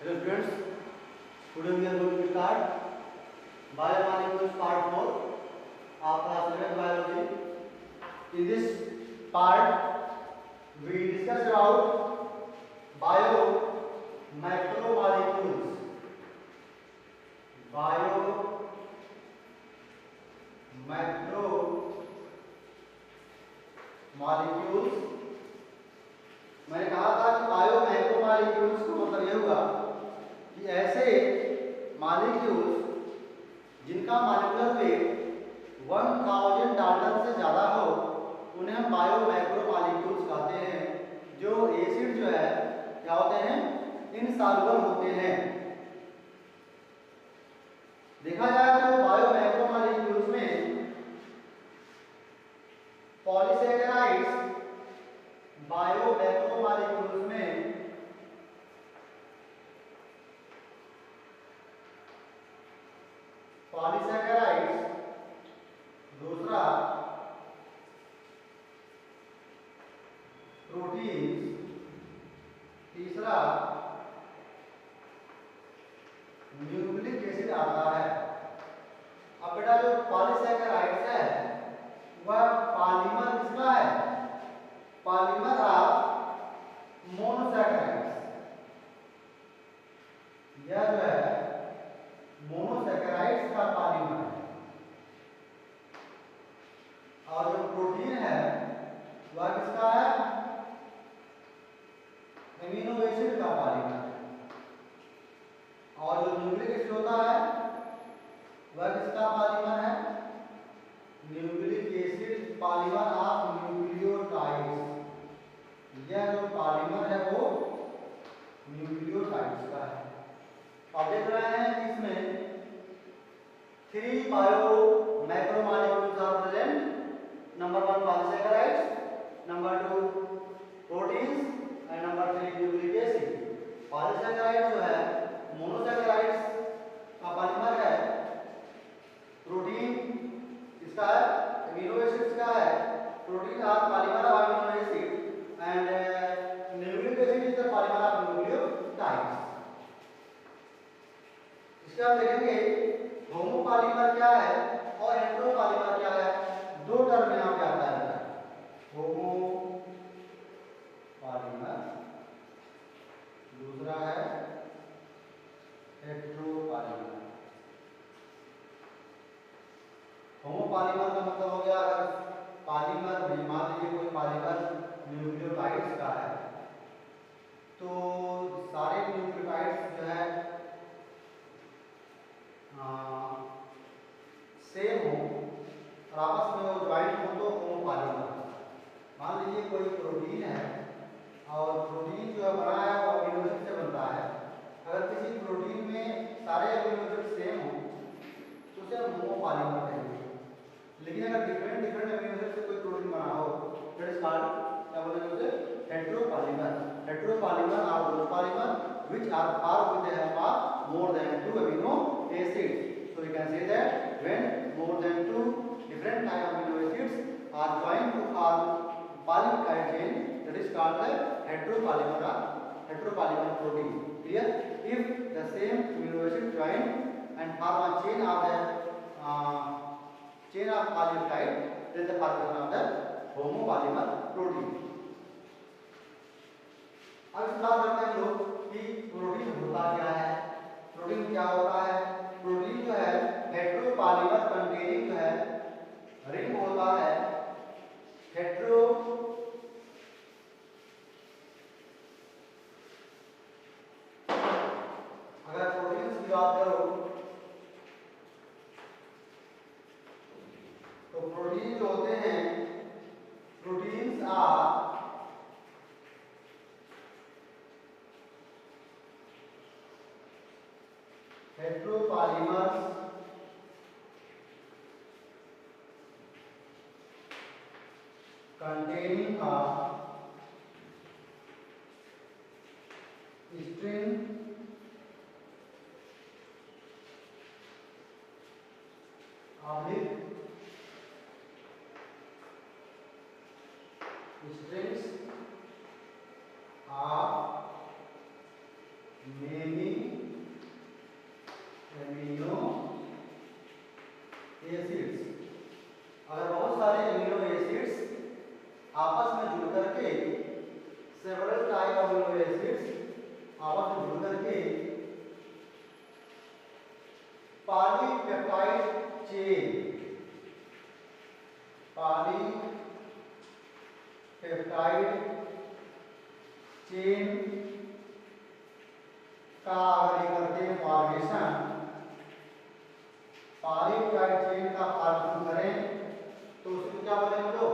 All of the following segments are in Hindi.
Hello students, today we are going to start biomolecules part 4 of class 11 biology. In this part, we discuss about bio macromolecules. Bio macromolecules. मैंने कहा था कि बायो मैक्रोमॉलिक्यूल्स का मतलब ये हुआ कि ऐसे मॉलिक्यूल्स जिनका मॉलिक्यूलर वेट 1000 डाल्टन से ज़्यादा हो उन्हें हम बायो मैक्रोमॉलिक्यूल्स कहते हैं। जो एसिड जो है क्या होते हैं, इनसॉल्युबल होते हैं। देखा जाए तो बायो मैक्रोमॉलिक्यूल्स में पॉलीसैकेराइड्स बायो मैक्रोमॉलिक्यूल्स में पॉलीसैकेराइड्स, दूसरा प्रोटीन्स, तीसरा न्यूक्लिक एसिड आता है। अब बेटा जो पॉलीसैकेराइड्स है वह पॉलीमर किसका है? Polymer of monosaccharides. यह जो है मोनोसैकेराइड्स का पॉलीमर है। और जो प्रोटीन है वह किसका है? एमिनो एसिड का पॉलीमर है। और जो न्यूक्लिक एसिड होता है वह किसका पॉलीमर है? Nucleic acid polymer of nucleotides. यह जो पॉलीमर है वो न्यूक्लियोटाइड्स का है। अब देख रहे हैं कि इसमें 3 bio macromolecules are present. Number 1 polysaccharides, number 2 proteins and number 3 nucleic acid. Polysaccharide जो है मोनोसैकेराइड्स का पॉलीमर है। प्रोटीन इसका है, एमिनो एसिड्स का है। Protein are polymer of amino acid and nucleic acid is the polymer of nucleotides. इसके हम देखेंगे होमोपॉलीमर क्या है और हेटेरोपॉलीमर क्या है। दो टर्म यहाँ पे आता है, होमोपॉलीमर, दूसरा है हेटेरोपॉलीमर। होमोपॉलीमर का मतलब हो गया अगर पॉलीमर में मान लीजिए कोई पॉलीमर न्यूक्लियोटाइड्स का है तो सारे न्यूक्लियोटाइड्स जो है सेम हो और आपस में वो ज्वाइंट हो तो होमोपॉलीमर। मान लीजिए कोई प्रोटीन है और प्रोटीन जो है बना है वो अमीनो एसिड से बनता है। अगर किसी प्रोटीन में सारे अमीनो एसिड सेम हो तो उसे हम होमोपॉलीमर कहेंगे। लेकिन अगर डिफरेंट अमीनो एसिड से कोई प्रोटीन बना हो दैट इज कॉल्ड क्या बोलेंगे उसे? Heteropolymer. Heteropolymer are those polymer which are formed with the help of more than 2 amino acids. So we can say that when more than 2 different type of amino acids are joined to form polypeptide chain, that is called the heteropolymer or heteropolymer protein. Clear? If the same amino acid join and form a chain of the chain of polypeptide, that is the formation of the homopolymer protein. अब इस बात करते हैं लोग कि प्रोटीन होता क्या है। प्रोटीन क्या होता है? प्रोटीन जो है हेटेरोपॉलीमर कंटेनिंग जो है रिंग होता है। हेटेरो अगर प्रोटीन्स की बात करो तो प्रोटीन जो होते हैं proteins are heteropolymers containing a string oblique strings of many amino acids. अगर बहुत सारे एमिनो एसिड्स आपस में जुड़ करके several type of amino acids आपस में जुड़ करके पॉलीपेप्टाइड चेन का अगर ये करते हैं फॉर्मेशन, पॉलीपेप्टाइड चेन का फॉर्मेशन करें तो उसको क्या बोलेंगे लोग?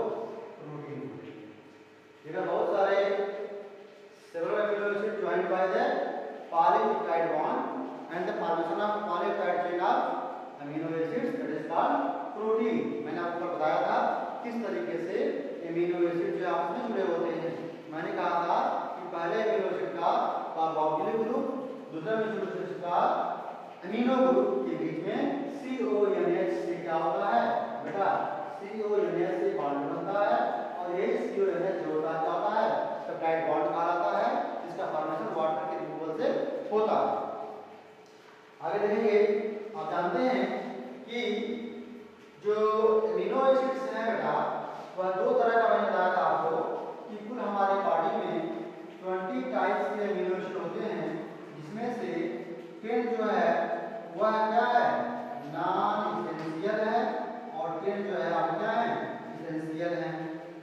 प्रोटीन। देखिए बहुत सारे several amino acids joined by the polypeptide bond and the formation of polypeptide chain of amino acids, that is called protein। मैंने आपको बताया था किस तरीके से एमिनो एसिड जो आपस में जुड़े होते हैं। मैंने कहा था कि पहले एमिनो एसिड का कार्बोक्सिलिक ग्रुप, दूसरा एमिनो एसिड का अमीनो ग्रुप के बीच में CONH से क्या होता है बेटा? CONH से बॉन्ड बनता है और ये CONH जोड़ता क्या होता है? पेप्टाइड बॉन्ड कहलाता है, जिसका फॉर्मेशन वाटर के रिमूवल से होता है। आगे देखेंगे, आप जानते हैं कि जो एमिनो एसिड्स हैं बेटा वह दो तरह का, मैंने बताया था आपको कि कुल हमारी बॉडी में 20 टाइप्स के एमिनो एसिड होते हैं, जिसमें से 10 जो है वह क्या है? नॉन इसेंशियल है और 10 जो है आप क्या है? इसेंशियल है।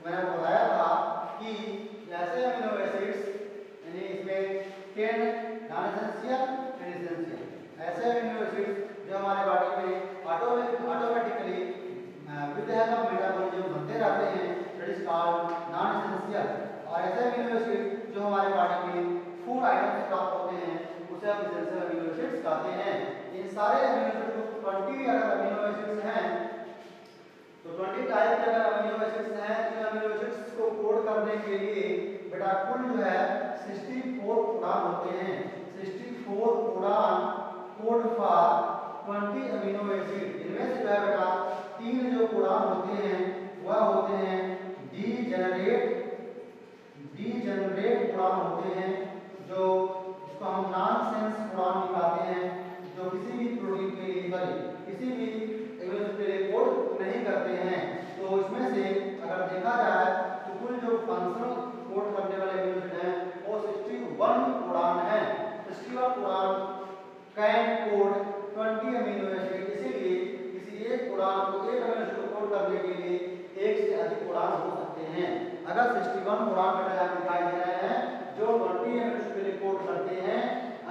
मैंने आपको बताया था कि ऐसे एमिनो एसिड्स यानी इसमें 10 नॉन इसेंशियल, 10 इसेंशियल, ऐसे एमिनो एसिड्स जो हमारे बॉडी में automatically with the help of metabolism बनते रहते हैं, that is called non essential. और ऐसे एमिनो एसिड जो हमारे बॉडी में फूड आइटम से प्राप्त होते हैं उसे हम इसेंशियल एमिनो एसिड्स कहते हैं। इन सारे एमिनो एसिड को 20 अगर अमीनो एसिड्स हैं तो 20 टाइप के अगर अमीनो एसिड्स हैं, इन अमीनो एसिड्स को कोड करने के लिए बेटा कुल जो है 64 कोडान होते हैं। 64 codon code for 20 amino acid. इनमें से जो है बेटा 3 जो कोडान होते हैं वह होते हैं डीजेनरेट कोडान होते हैं, जो जिसको हम नॉनसेंस कोडान भी कहते हैं, जो किसी भी प्रोटीन के लिए किसी भी एमिनो एसिड के लिए कोड नहीं करते हैं। तो इसमें से अगर देखा जाए तो कुल जो फंक्शनल कोड करने वाले एमिनो एसिड हैं वो 61 कोडान है। 61 codon can code 20 amino acid. इसीलिए किसी एक कोडान को, एक अमीनो एसिड को कोड करने के लिए एक से अधिक कोडान हो सकते हैं। अगर 61 कोडान बेटा यहाँ दिखाई दे रहे हैं जो 20 अमीनो एसिड के लिए कोड करते हैं,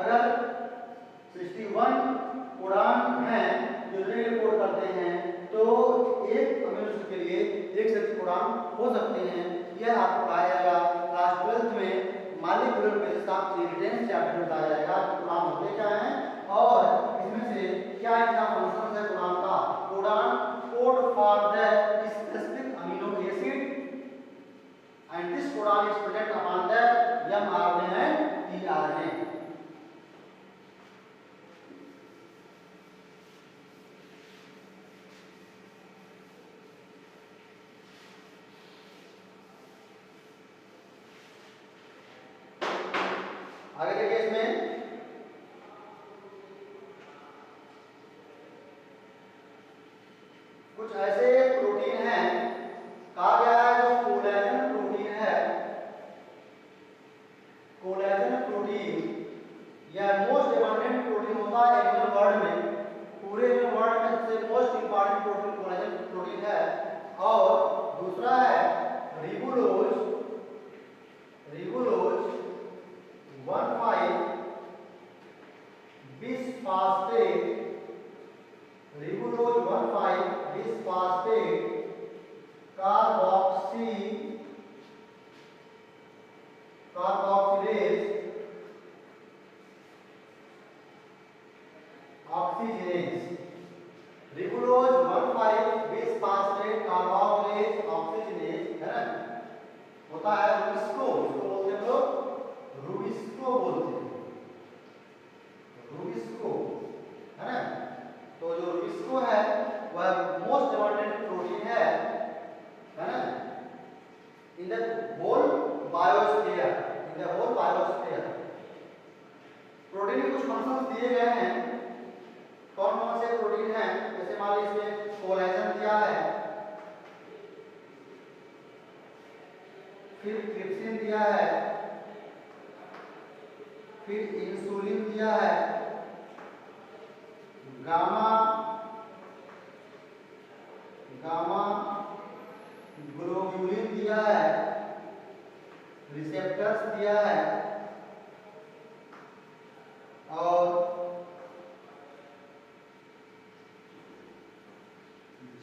अगर 61 कोडान हैं जो कोड करते हैं तो एक अमीनो एसिड के लिए एक से अधिक कोडान हो सकते हैं। यह आपको बताया जाएगा क्लास 12th में molecular basis of inheritance chapter में बताया जाएगा कि कोडान होते क्या हैं और इसमें से क्या इनका फंक्शन है कोडान का। Codon code for the specific amino acid and this codon is present upon the mRNA and tRNA। आगे देखिए, इसमें कुछ ऐसे प्रोटीन हैं, कहा गया है जो कोलेजन प्रोटीन है। कोलेजन प्रोटीन यह मोस्ट एबंडेंट प्रोटीन होता है एनिमल वर्ल्ड में। पूरे एनिमल वर्ल्ड में सबसे most important protein collagen protein है। और दूसरा है ribulose one five bisphosphate, ribulose one five bisphosphate carboxylase oxygenase. Ribulose one five bisphosphate carboxylase oxygenase है ना, होता है रुबिस्को। इसको बोलते हैं लोग रुबिस्को बोलते हैं, रुबिस्को है ना। तो जो रुबिस्को है वह मोस्ट एबंडेंट प्रोटीन है ना इन द होल बायोस्फीयर। के कुछ फंक्शंस दिए गए हैं। कौन कौन से प्रोटीन हैं, जैसे मान लीजिए इसमें कोलेजन दिया है, फिर ट्रिप्सिन दिया है, फिर इंसुलिन दिया है, गामा ग्लोब्यूलिन दिया है, रिसेप्टर्स दिया है, और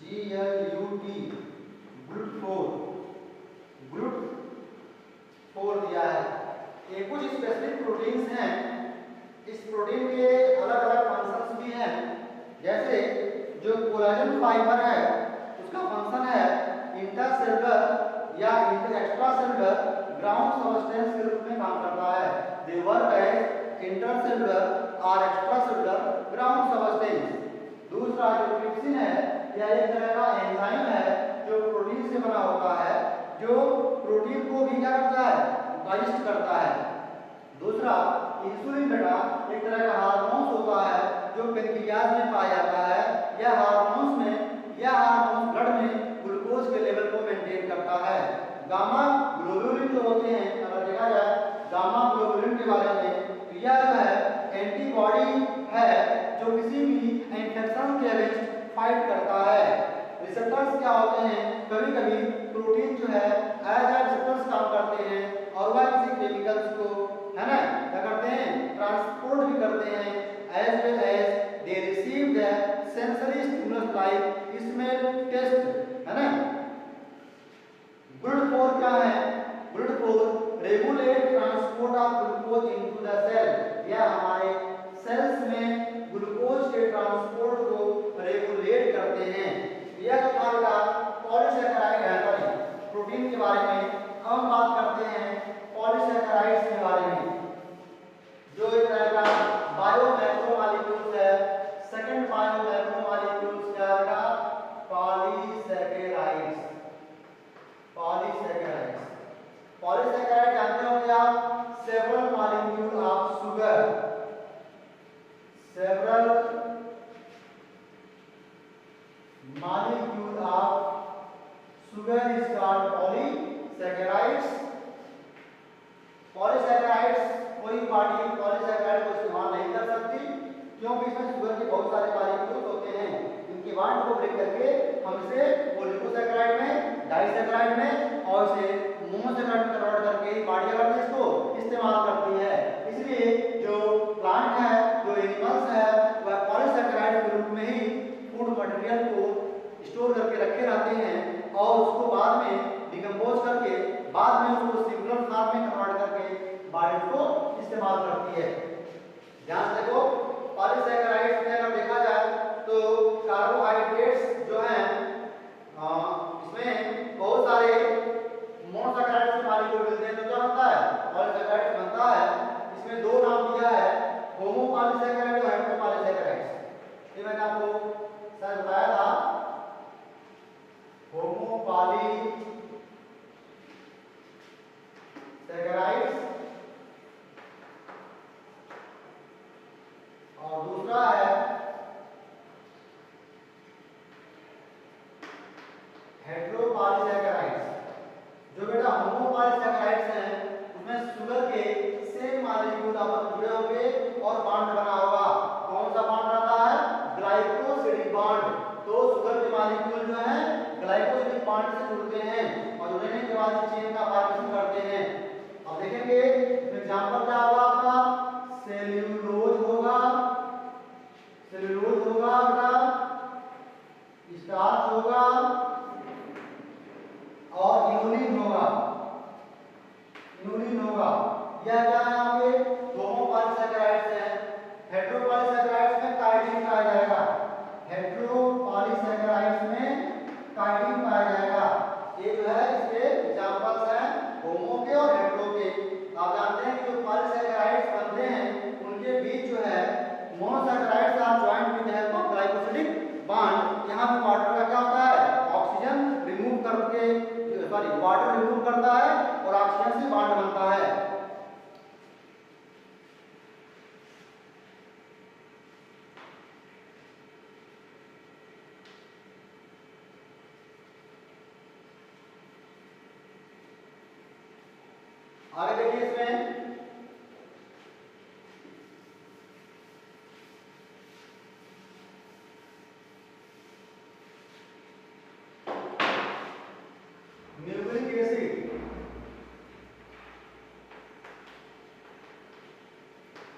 GLUT GLUT4 दिया है। ये कुछ स्पेसिफिक प्रोटीन्स हैं। इस प्रोटीन के अलग अलग फंक्शंस भी हैं। जैसे जो कोलेजन फाइबर है उसका फंक्शन है इंटरसेलुलर या एक्स्ट्रा सेलुलर ग्राउंड सबस्टेंस के रूप में काम करता है। दे वर्क एज इंटरसेलुलर और एक्स्ट्रा सेलुलर ग्राउंड सबस्टेंस। दूसरा जो ट्रिप्सिन है यह एक तरह का एंजाइम है जो प्रोटीन से बना होता है, जो प्रोटीन को भी क्या करता है, डाइजेस्ट करता है। दूसरा इंसुलिन बेटा एक तरह का हार्मोन होता है जो पेनक्रियाज में पाया जाता है। यह हार्मोन ब्लड में ग्लूकोज के लेवल को मेंटेन करता है। गामा ग्लोब्यूलिन जो होते हैं, अगर देखा जाए गामा ग्लोब्यूलिन के बारे में, तो यह जो है एंटीबॉडी है जो किसी भी इन्फेक्शन के अगेंस्ट फाइट करता है। रिसेप्टर्स क्या होते हैं, कभी कभी प्रोटीन जो है एज ए रिसेप्टर्स काम करते हैं और वह किसी केमिकल्स को, है ना, क्या करते हैं, ट्रांसपोर्ट भी करते हैं। As well as they receive the sensory stimulus like smell, taste, है ना। GLUT4 क्या है, GLUT4 regulate transport of glucose into the cell. यह हमारे सेल्स में ग्लूकोज के ट्रांसपोर्ट को रेगुलेट करते हैं। यह जो था पॉलीसैकेराइड है, सॉरी प्रोटीन के बारे में। अब हम बात करते हैं पॉलीसैकेराइड्स के बारे में, जो एक तरह का बायोमैक्रोमोलेक्यूल्स है। सेकंड बायोमैक्रोमोलेक्यूल्स क्या है, पॉलीसैकेराइड्स। पॉलीसैकेराइड जानते होंगे आप, several molecule of sugar, several molecule of sugar is called polysaccharides. Polysaccharides कोई पार्टी पॉलीसैकेराइड को इस्तेमाल नहीं कर सकती, क्योंकि इसमें शुगर के बहुत सारे मॉलिक्यूल्स होते हैं। इनके बॉन्ड को ब्रेक करके हम इसे ओलिगोसैकेराइड में, डाइसैकेराइड में और इसे मोनोसैकेराइड में कन्वर्ट करके बॉडी अगर इसको इस्तेमाल करती है। इसलिए जो प्लांट है, जो एनिमल्स है, वह पॉलीसैकेराइड के रूप में ही फूड मटेरियल को स्टोर करके रखे रहते हैं और उसको बाद में डिकम्पोज करके बाद में उसको सिंगुलर फॉर्म में कन्वर्ट करके बॉडी को इस्तेमाल करती है। ध्यान से देखो, पॉलीसैकेराइड्स में अगर देखा जाए तो कार्बोहाइड्रेट्स जो हैं इसमें बहुत सारे मोनोसैकेराइड्स के मॉलिक्यूल मिलते हैं, तो क्या बनता है, पॉलीसैकेराइड बनता है। इसमें दो नाम दिया है, होमोपॉलीसैकेराइड और हेटेरोपॉलीसैकेराइड्स। ये मैंने आपको सर बताया था, होमोपॉलीसैकेराइड्स और दूसरा है हेटेरोपॉलीसैकेराइड्स। जो बेटा होमोपॉलीसैकेराइड्स हैं उसमें शुगर के सेम मॉलिक्यूल आपस में जुड़े होंगे और बॉन्ड बना होगा। कौन सा बॉन्ड रहता है, ग्लाइकोसिडिक बॉन्ड। तो शुगर के मॉलिक्यूल जो है ग्लाइकोसिडिक बॉन्ड से जुड़ते हैं और जुड़ने के बाद चेन का फॉर्मेशन करते हैं। अब देखेंगे एग्जांपल क्या होगा आपका, सेल्यूलोज होगा, आगे देखिए इसमें न्यूक्लिक एसिड।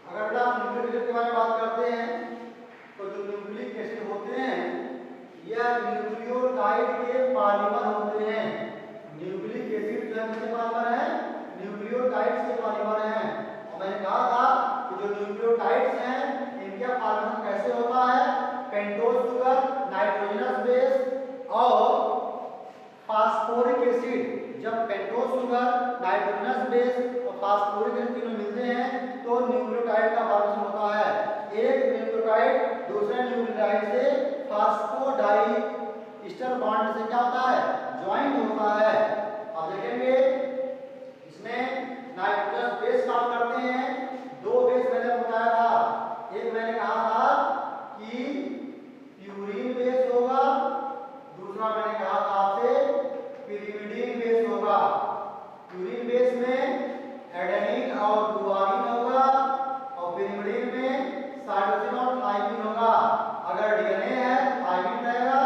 अगर बेटा आप न्यूक्लिक एसिड के बारे में बात करते हैं तो जो न्यूक्लिक एसिड होते हैं यह न्यूक्लियोटाइड के पॉलीमर होते हैं। न्यूक्लिक एसिड जो है किसके पॉलीमर है? न्यूक्लियोटाइड्स के पॉलीमर हैं। और मैंने कहा था कि जो न्यूक्लियोटाइड्स हैं इनका पॉलीमर कैसे होता है? पेंटोज शुगर, नाइट्रोजनस बेस और फास्फोरिक एसिड। जब पेंटोज शुगर, नाइट्रोजनस बेस और फास्फोरिक एसिड तीनों मिलते हैं तो न्यूक्लियोटाइड का फॉर्मेशन होता है। एक न्यूक्लियोटाइड दूसरे न्यूक्लियोटाइड से फास्फोडाइस्टर बॉन्ड से क्या होता है? ज्वाइन होता है। अब देखेंगे इसमें नाइट्रोजनस बेस काम करते हैं। दो बेस मैंने बताया था, एक मैंने कहा था कि प्यूरिन बेस होगा, दूसरा मैंने कहा था आपसे पिरिमिडीन बेस होगा। प्यूरिन बेस में एडेनिन और गुआनिन होगा और पिरिमिडीन में साइटोसिन और थाइमिन होगा। अगर डीएनए है थाइमिन रहेगा,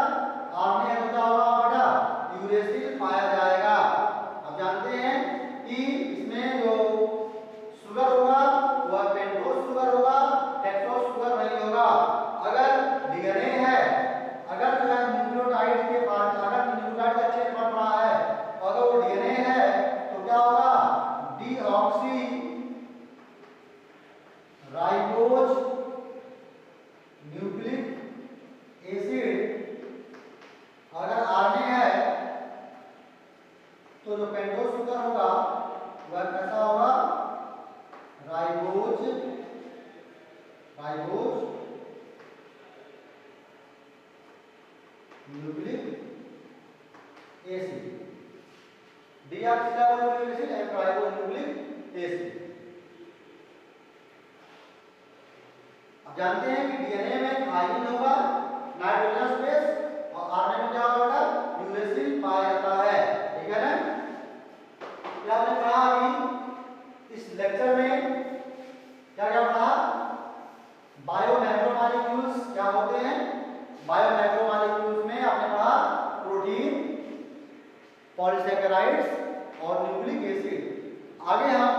आरएनए है तो क्या होगा बेटा? यूरेसिल पाया जाएगा। अब जानते हैं कि इसमें जो शुगर होगा वह पेंटोज शुगर होगा, हेक्सोज शुगर नहीं होगा। अगर डीएनए है, अगर जो है न्यूक्लियोटाइड के पास अगर न्यूक्लियोटाइड का चेन बन रहा है और अगर वो डीएनए है तो क्या होगा? Deoxy ribose nucleic acid. अगर आरएनए है तो जो पेंटोज शुगर होगा वह कैसा होगा? Ribose nucleic acid. Deoxyribonucleic acid and ribonucleic acid. अब जानते हैं कि डीएनए में थाइमिन होगा, नाइट्रोजनस बेस और आरएनए में क्या होगा? यूरेसिल पाया जाता है। ठीक है ना? क्या हमने पढ़ा अभी इस लेक्चर में? क्या क्या पढ़ा? बायोमैक्रोमोलेक्यूल्स क्या होते हैं? बायोमैक्रोमोलेक्यूल्स में आपने पढ़ा प्रोटीन, पॉलीसैकेराइड्स और न्यूक्लिक एसिड। आगे हम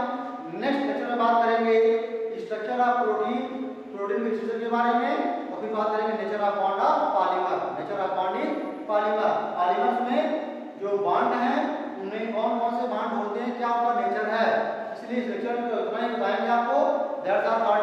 नेक्स्ट लेक्चर में बात करेंगे स्ट्रक्चर ऑफ प्रोटीन, प्रोटीन के स्ट्रक्चर के बारे में और फिर बात करेंगे nature of bond of polymer, nature of bonding polymer. Polymers में जो बॉन्ड हैं उनमें कौन कौन से बॉन्ड होते हैं, क्या उनका नेचर है। इसलिए इस लेक्चर में तो इतना ही बताएंगे आपको। That's all.